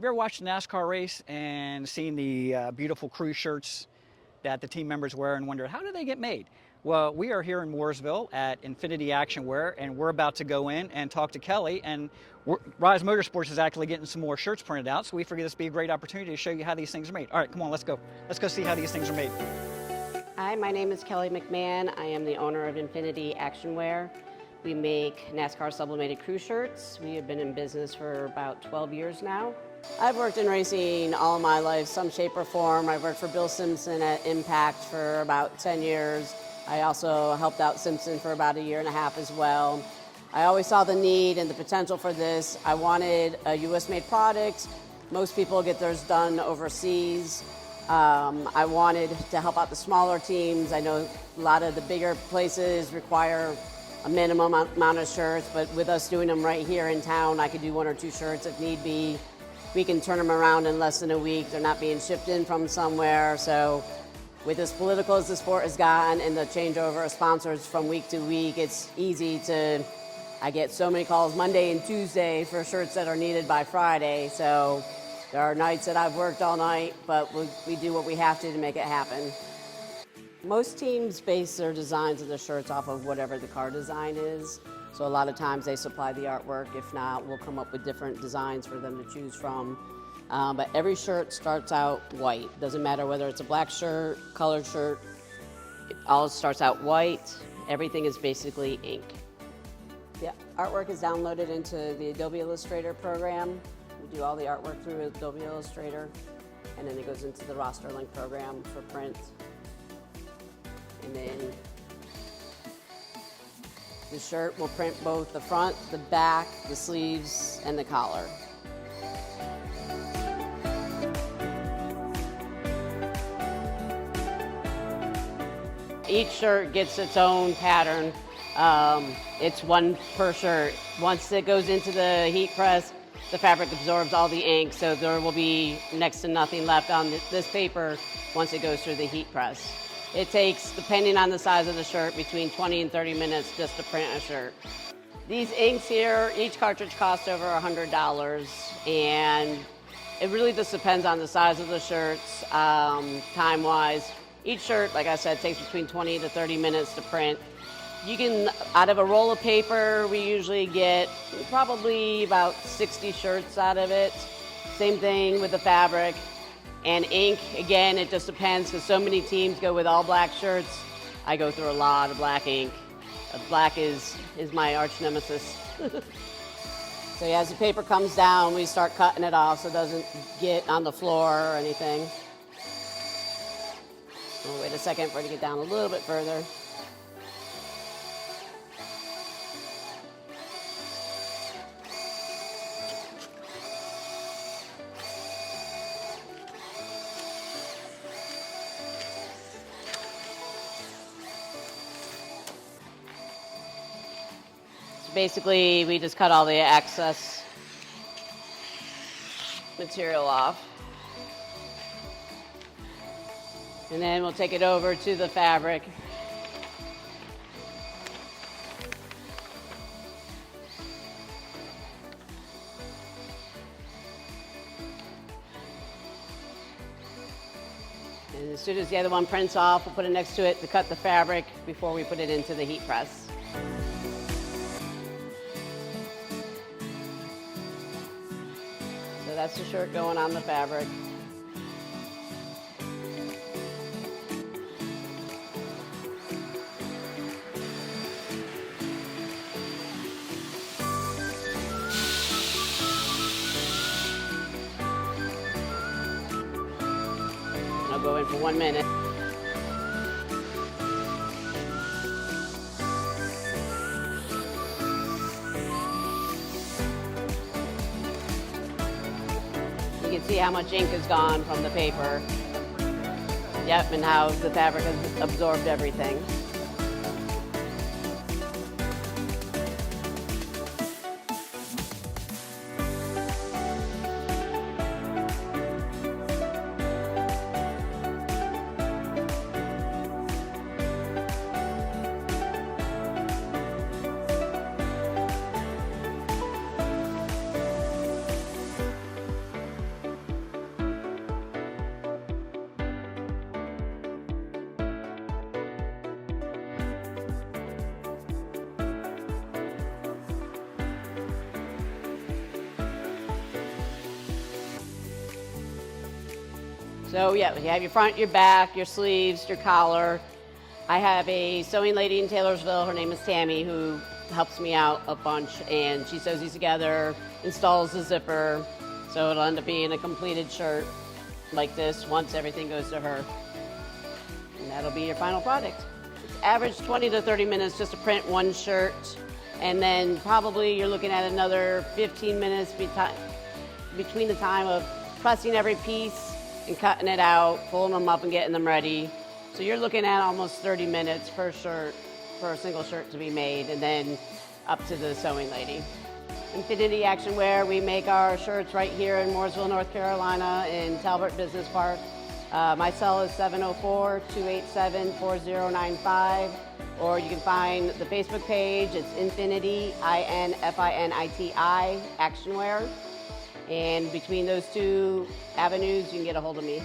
Have you ever watched a NASCAR race and seen the beautiful crew shirts that the team members wear and wondered, how do they get made? Well, we are here in Mooresville at Infiniti Actionwear, and we're about to go in and talk to Kelly. And Rise Motorsports is actually getting some more shirts printed out, so we figured this would be a great opportunity to show you how these things are made. All right, come on, let's go. Let's go see how these things are made. Hi, my name is Kelly McMahon. I am the owner of Infiniti Actionwear. We make NASCAR sublimated crew shirts. We have been in business for about 12 years now. I've worked in racing all of my life, some shape or form. I've worked for Bill Simpson at Impact for about 10 years. I also helped out Simpson for about a year and a half as well. I always saw the need and the potential for this. I wanted a US-made product. Most people get theirs done overseas. I wanted to help out the smaller teams. I know a lot of the bigger places require a minimum amount of shirts, but with us doing them right here in town, I could do 1 or 2 shirts if need be. We can turn them around in less than a week. They're not being shipped in from somewhere. So with as political as the sport has gotten and the changeover of sponsors from week to week, it's easy to, I get so many calls Monday and Tuesday for shirts that are needed by Friday. So there are nights that I've worked all night, but we do what we have to make it happen. Most teams base their designs of the shirts off of whatever the car design is. So a lot of times they supply the artwork. If not, we'll come up with different designs for them to choose from. But every shirt starts out white. Doesn't matter whether it's a black shirt, colored shirt, it all starts out white. Everything is basically ink. Yeah, artwork is downloaded into the Adobe Illustrator program. We do all the artwork through Adobe Illustrator, and then it goes into the roster link program for print. And then the shirt will print both the front, the back, the sleeves, and the collar. Each shirt gets its own pattern. It's one per shirt. Once it goes into the heat press, the fabric absorbs all the ink, so there will be next to nothing left on this paper once it goes through the heat press. It takes, depending on the size of the shirt, between 20 and 30 minutes just to print a shirt. These inks here, each cartridge costs over $100, and it really just depends on the size of the shirts, time-wise. Each shirt, like I said, takes between 20 to 30 minutes to print. You can, out of a roll of paper, we usually get probably about 60 shirts out of it. Same thing with the fabric. And ink, again, it just depends because so many teams go with all black shirts. I go through a lot of black ink. Black is my arch nemesis. So yeah, as the paper comes down, we start cutting it off so it doesn't get on the floor or anything. We'll wait a second for it to get down a little bit further. Basically, we just cut all the excess material off. And then we'll take it over to the fabric. And as soon as the other one prints off, we'll put it next to it to cut the fabric before we put it into the heat press. So that's the shirt going on the fabric. And I'll go in for 1 minute. You can see how much ink is gone from the paper. Yep, and how the fabric has absorbed everything. So yeah, you have your front, your back, your sleeves, your collar. I have a sewing lady in Taylorsville, her name is Tammy, who helps me out a bunch, and she sews these together, installs the zipper, so it'll end up being a completed shirt like this once everything goes to her. And that'll be your final product. It's average 20 to 30 minutes just to print one shirt, and then probably you're looking at another 15 minutes between the time of pressing every piece and cutting it out, pulling them up and getting them ready. So you're looking at almost 30 minutes per shirt, for a single shirt to be made, and then up to the sewing lady. Infiniti Actionwear, we make our shirts right here in Mooresville, North Carolina in Talbot Business Park. My cell is 704-287-4095, or you can find the Facebook page. It's Infiniti, Infiniti Actionwear. And between those two avenues, you can get a hold of me.